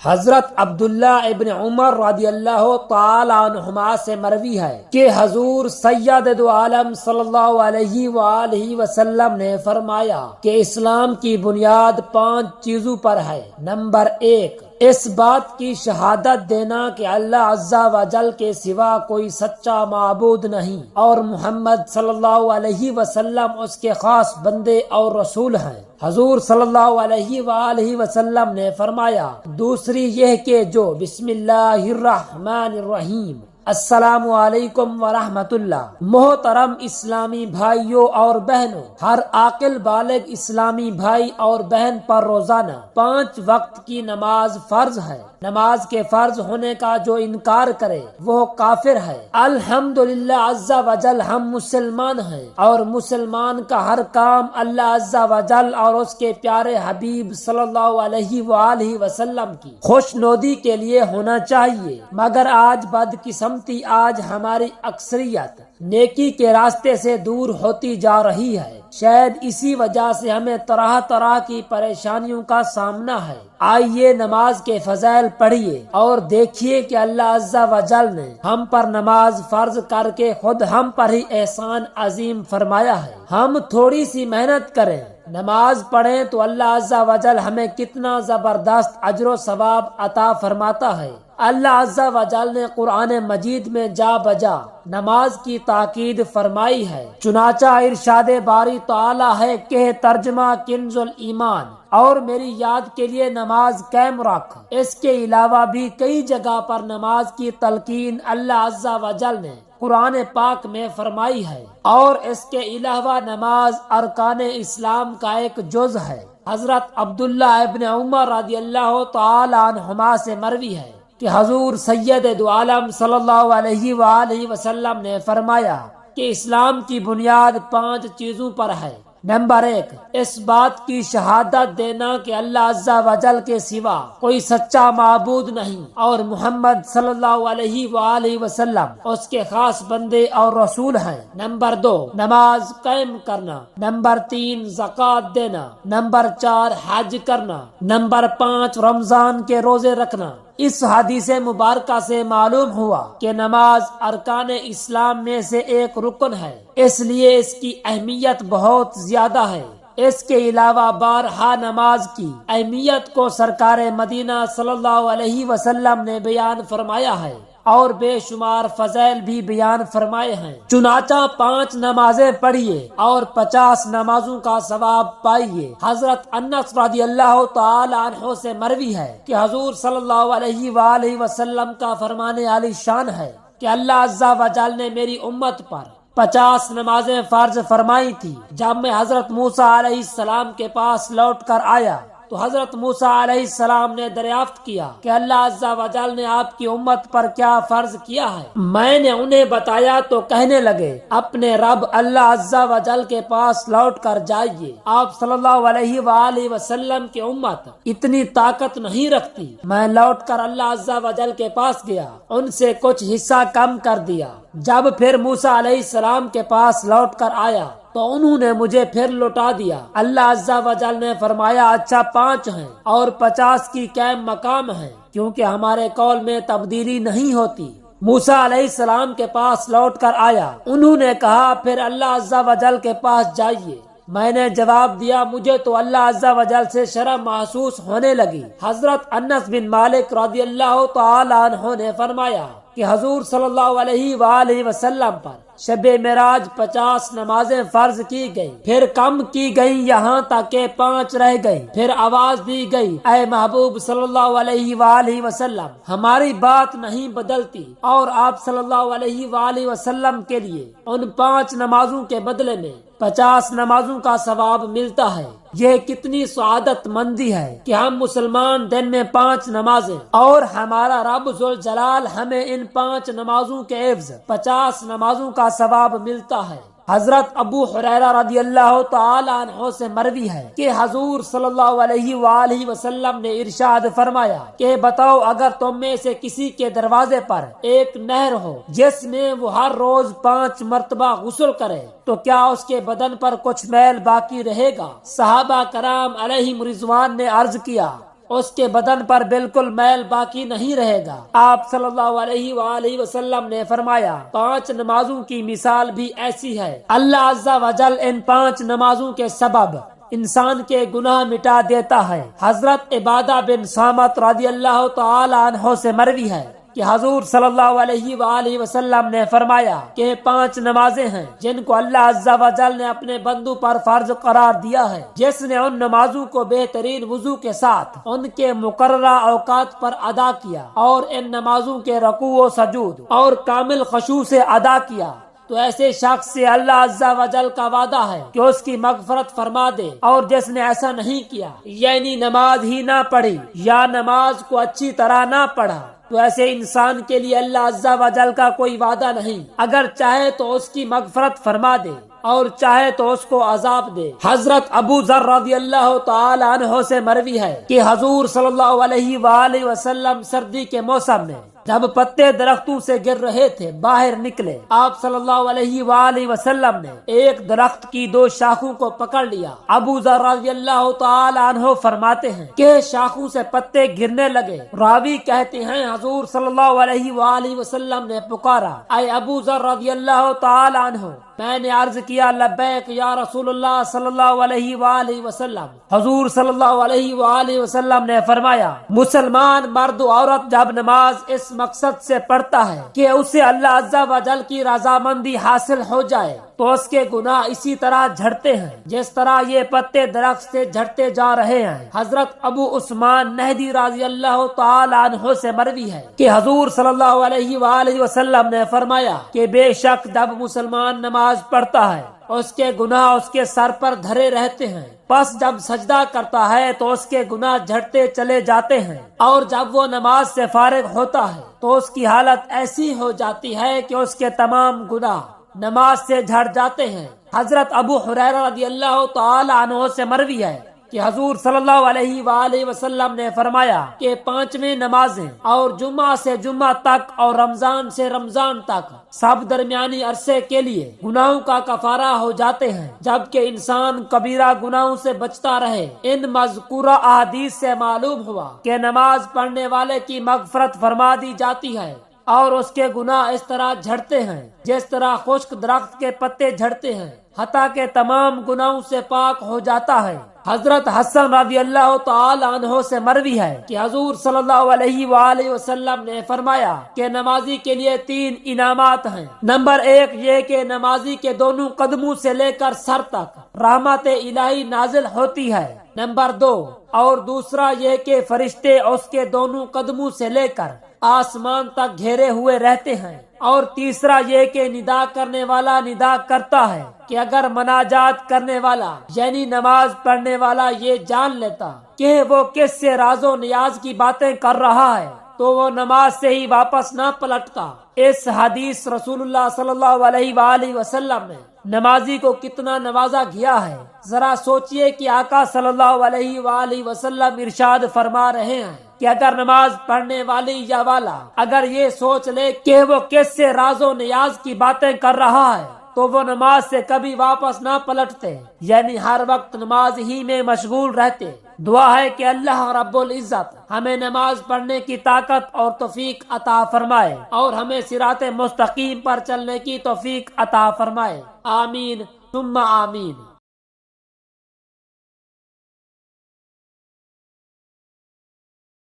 حضرت عبداللہ ابن عمر رضی اللہ تعالی عنہما سے مروی ہے کہ حضور سید دو عالم صلی اللہ علیہ وآلہ وسلم نے فرمایا کہ اسلام کی بنیاد 5 چیزوں پر ہے۔ نمبر 1، اس بات کی شہادت دینا کہ اللہ عز و جل کے سوا کوئی سچا معبود نہیں اور محمد صلی اللہ علیہ وسلم اس کے خاص بندے اور رسول ہیں۔ حضور صلی اللہ علیہ وآلہ وسلم نے فرمایا، دوسری یہ کہ جو بسم اللہ الرحمن الرحیم السلام علیکم ورحمۃ اللہ۔ محترم اسلامی بھائیوں اور بہنوں، ہر عاقل بالغ اسلامی بھائی اور بہن پر روزانہ 5 وقت کی نماز فرض ہے۔ نماز کے فرض ہونے کا جو انکار کرے وہ کافر ہے۔ الحمدللہ عز و جل ہم مسلمان ہیں اور مسلمان کا ہر کام اللہ عز و جل اور اس کے پیارے حبیب صلی اللہ علیہ وآلہ وسلم کی خوشنودی کے لیے ہونا چاہیے، مگر آج بدقسمتی آج ہماری اکثریت نیکی کے راستے سے دور ہوتی جا رہی ہے۔ شاید اسی وجہ سے ہمیں طرح طرح کی پریشانیوں کا سامنا ہے۔ آئیے نماز کے فضائل پڑھیے اور دیکھیے کہ اللہ عز و جل نے ہم پر نماز فرض کر کے خود ہم پر ہی احسان عظیم فرمایا ہے۔ ہم تھوڑی سی محنت کریں، نماز پڑھیں تو اللہ عز و جل ہمیں کتنا زبردست اجر و ثواب عطا فرماتا ہے۔ اللہ عز و جل نے قرآن مجید میں جا بجا نماز کی تاکید فرمائی ہے۔ چنانچہ ارشاد باری تعالی ہے کہ ترجمہ کنز الایمان اور میری یاد کے لیے نماز قائم رکھ۔ اس کے علاوہ بھی کئی جگہ پر نماز کی تلقین اللہ عز و جل نے قرآن پاک میں فرمائی ہے، اور اس کے علاوہ نماز ارکان اسلام کا ایک جز ہے۔ حضرت عبداللہ ابن عمر رضی اللہ تعالی عنہما سے مروی ہے کہ حضور سید دو عالم صلی اللہ علیہ وآلہ وسلم نے فرمایا کہ اسلام کی بنیاد 5 چیزوں پر ہے۔ نمبر 1، اس بات کی شہادت دینا کہ اللہ عز و جل کے سوا کوئی سچا معبود نہیں اور محمد صلی اللہ علیہ وآلہ وسلم اس کے خاص بندے اور رسول ہیں۔ نمبر 2، نماز قائم کرنا۔ نمبر 3، زکوٰۃ دینا۔ نمبر 4، حج کرنا۔ نمبر 5، رمضان کے روزے رکھنا۔ اس حدیث مبارکہ سے معلوم ہوا کہ نماز ارکان اسلام میں سے ایک رکن ہے، اس لیے اس کی اہمیت بہت زیادہ ہے۔ اس کے علاوہ بارہا نماز کی اہمیت کو سرکار مدینہ صلی اللہ علیہ وسلم نے بیان فرمایا ہے اور بے شمار فضائل بھی بیان فرمائے ہیں۔ چنانچہ 5 نمازیں پڑھیے اور 50 نمازوں کا ثواب پائیے۔ حضرت انس رضی اللہ تعالی عنہ سے مروی ہے کہ حضور صلی اللہ علیہ وآلہ وسلم کا فرمان عالی شان ہے کہ اللہ عز و جل نے میری امت پر 50 نمازیں فرض فرمائی تھی۔ جب میں حضرت موسیٰ علیہ السلام کے پاس لوٹ کر آیا تو حضرت موسیٰ علیہ السلام نے دریافت کیا کہ اللہ عز و جل نے آپ کی امت پر کیا فرض کیا ہے۔ میں نے انہیں بتایا تو کہنے لگے، اپنے رب اللہ عز و جل کے پاس لوٹ کر جائیے۔ آپ صلی اللہ علیہ وآلہ وسلم کی امت اتنی طاقت نہیں رکھتی۔ میں لوٹ کر اللہ عز و جل کے پاس گیا، ان سے کچھ حصہ کم کر دیا۔ جب پھر موسیٰ علیہ السلام کے پاس لوٹ کر آیا تو انہوں نے مجھے پھر لوٹا دیا۔ اللہ عز و جل نے فرمایا، اچھا 5 ہیں اور 50 کی قائم مقام ہے، کیونکہ ہمارے قول میں تبدیلی نہیں ہوتی۔ موسیٰ علیہ السلام کے پاس لوٹ کر آیا، انہوں نے کہا پھر اللہ عز و جل کے پاس جائیے۔ میں نے جواب دیا، مجھے تو اللہ عز و جل سے شرم محسوس ہونے لگی۔ حضرت انس بن مالک رضی اللہ تعالی عنہ نے فرمایا کہ حضور صلی اللہ علیہ وآلہ وسلم پر شب معراج 50 نمازیں فرض کی گئی، پھر کم کی گئی یہاں تک کہ 5 رہ گئی۔ پھر آواز دی گئی، اے محبوب صلی اللہ علیہ وآلہ وسلم، ہماری بات نہیں بدلتی، اور آپ صلی اللہ علیہ وآلہ وسلم کے لیے ان 5 نمازوں کے بدلے میں 50 نمازوں کا ثواب ملتا ہے۔ یہ کتنی سعادت مندی ہے کہ ہم مسلمان دن میں 5 نمازیں اور ہمارا رب ذوالجلال ہمیں ان 5 نمازوں کے عوض 50 نمازوں کا ثواب ملتا ہے۔ حضرت ابو ہریرہ رضی اللہ تعالی عنہ سے مروی ہے کہ حضور صلی اللہ علیہ وآلہ وسلم نے ارشاد فرمایا کہ بتاؤ، اگر تم میں سے کسی کے دروازے پر ایک نہر ہو جس میں وہ ہر روز 5 مرتبہ غسل کرے تو کیا اس کے بدن پر کچھ میل باقی رہے گا؟ صحابہ کرام علیہم رضوان نے عرض کیا، اس کے بدن پر بالکل میل باقی نہیں رہے گا۔ آپ صلی اللہ علیہ وآلہ وسلم نے فرمایا 5 نمازوں کی مثال بھی ایسی ہے، اللہ عز و جل ان 5 نمازوں کے سبب انسان کے گناہ مٹا دیتا ہے۔ حضرت عبادہ بن صامت رضی اللہ تعالی عنہ سے مروی ہے کہ حضور صلی اللہ علیہ وآلہ وسلم نے فرمایا کہ 5 نمازیں ہیں جن کو اللہ عز و جل نے اپنے بندوں پر فرض قرار دیا ہے، جس نے ان نمازوں کو بہترین وضو کے ساتھ ان کے مقررہ اوقات پر ادا کیا اور ان نمازوں کے رکوع و سجود اور کامل خشوع سے ادا کیا، تو ایسے شخص سے اللہ عز و جل کا وعدہ ہے کہ اس کی مغفرت فرما دے۔ اور جس نے ایسا نہیں کیا، یعنی نماز ہی نہ پڑھی یا نماز کو اچھی طرح نہ پڑھا، تو ایسے انسان کے لیے اللہ عز و جل کا کوئی وعدہ نہیں، اگر چاہے تو اس کی مغفرت فرما دے اور چاہے تو اس کو عذاب دے۔ حضرت ابو ذر رضی اللہ تعالی عنہ سے مروی ہے کہ حضور صلی اللہ علیہ وآلہ وسلم سردی کے موسم میں جب پتے درختوں سے گر رہے تھے باہر نکلے، آپ صلی اللہ علیہ وآلہ وسلم نے ایک درخت کی 2 شاخوں کو پکڑ لیا۔ ابو ذر رضی اللہ تعالی عنہ فرماتے ہیں کہ شاخوں سے پتے گرنے لگے۔ راوی کہتے ہیں حضور صلی اللہ علیہ وآلہ وسلم نے پکارا، اے ابو ذر رضی اللہ تعالی عنہ۔ میں نے عرض کیا لبیک یا رسول اللہ صلی اللہ علیہ وآلہ وسلم۔ حضور صلی اللہ علیہ وآلہ وسلم نے فرمایا، مسلمان مرد و عورت جب نماز اس مقصد سے پڑھتا ہے کہ اسے اللہ عز و جل کی رضامندی حاصل ہو جائے، تو اس کے گناہ اسی طرح جھڑتے ہیں جس طرح یہ پتے درخت سے جھڑتے جا رہے ہیں۔ حضرت ابو عثمان نہدی رضی اللہ تعالی عنہ سے مروی ہے کہ حضور صلی اللہ علیہ وآلہ وسلم نے فرمایا کہ بے شک جب مسلمان نماز پڑھتا ہے اس کے گناہ اس کے سر پر دھرے رہتے ہیں، پس جب سجدہ کرتا ہے تو اس کے گناہ جھڑتے چلے جاتے ہیں، اور جب وہ نماز سے فارغ ہوتا ہے تو اس کی حالت ایسی ہو جاتی ہے کہ اس کے تمام گناہ نماز سے جھڑ جاتے ہیں۔ حضرت ابو ہریرہ رضی اللہ تعالی عنہ سے مروی ہے کہ حضور صلی اللہ علیہ وآلہ وسلم نے فرمایا کہ 5ویں نمازیں اور جمعہ سے جمعہ تک اور رمضان سے رمضان تک سب درمیانی عرصے کے لیے گناہوں کا کفارہ ہو جاتے ہیں، جبکہ انسان کبیرہ گناہوں سے بچتا رہے۔ ان مذکورہ احادیث سے معلوم ہوا کہ نماز پڑھنے والے کی مغفرت فرما دی جاتی ہے اور اس کے گناہ اس طرح جھڑتے ہیں جس طرح خشک درخت کے پتے جھڑتے ہیں، حتیٰ کہ تمام گناہوں سے پاک ہو جاتا ہے۔ حضرت حسن رضی اللہ تعالی عنہ سے مروی ہے کہ حضور صلی اللہ علیہ وآلہ وسلم نے فرمایا کہ نمازی کے لیے 3 انعامات ہیں۔ نمبر 1 یہ کہ نمازی کے دونوں قدموں سے لے کر سر تک رحمت الہی نازل ہوتی ہے۔ نمبر 2 اور دوسرا یہ کہ فرشتے اس کے دونوں قدموں سے لے کر آسمان تک گھیرے ہوئے رہتے ہیں۔ اور تیسرا یہ کہ ندا کرنے والا ندا کرتا ہے کہ اگر مناجات کرنے والا یعنی نماز پڑھنے والا یہ جان لیتا کہ وہ کس سے راز و نیاز کی باتیں کر رہا ہے تو وہ نماز سے ہی واپس نہ پلٹتا۔ اس حدیث رسول اللہ صلی اللہ علیہ وآلہ وسلم نے نمازی کو کتنا نوازا گیا ہے۔ ذرا سوچئے کہ آقا صلی اللہ علیہ وآلہ وسلم ارشاد فرما رہے ہیں کہ اگر نماز پڑھنے والی یا والا اگر یہ سوچ لے کہ وہ کس سے راز و نیاز کی باتیں کر رہا ہے تو وہ نماز سے کبھی واپس نہ پلٹتے، یعنی ہر وقت نماز ہی میں مشغول رہتے۔ دعا ہے کہ اللہ رب العزت ہمیں نماز پڑھنے کی طاقت اور توفیق عطا فرمائے اور ہمیں صراط مستقیم پر چلنے کی توفیق عطا فرمائے۔ آمین ثم آمین۔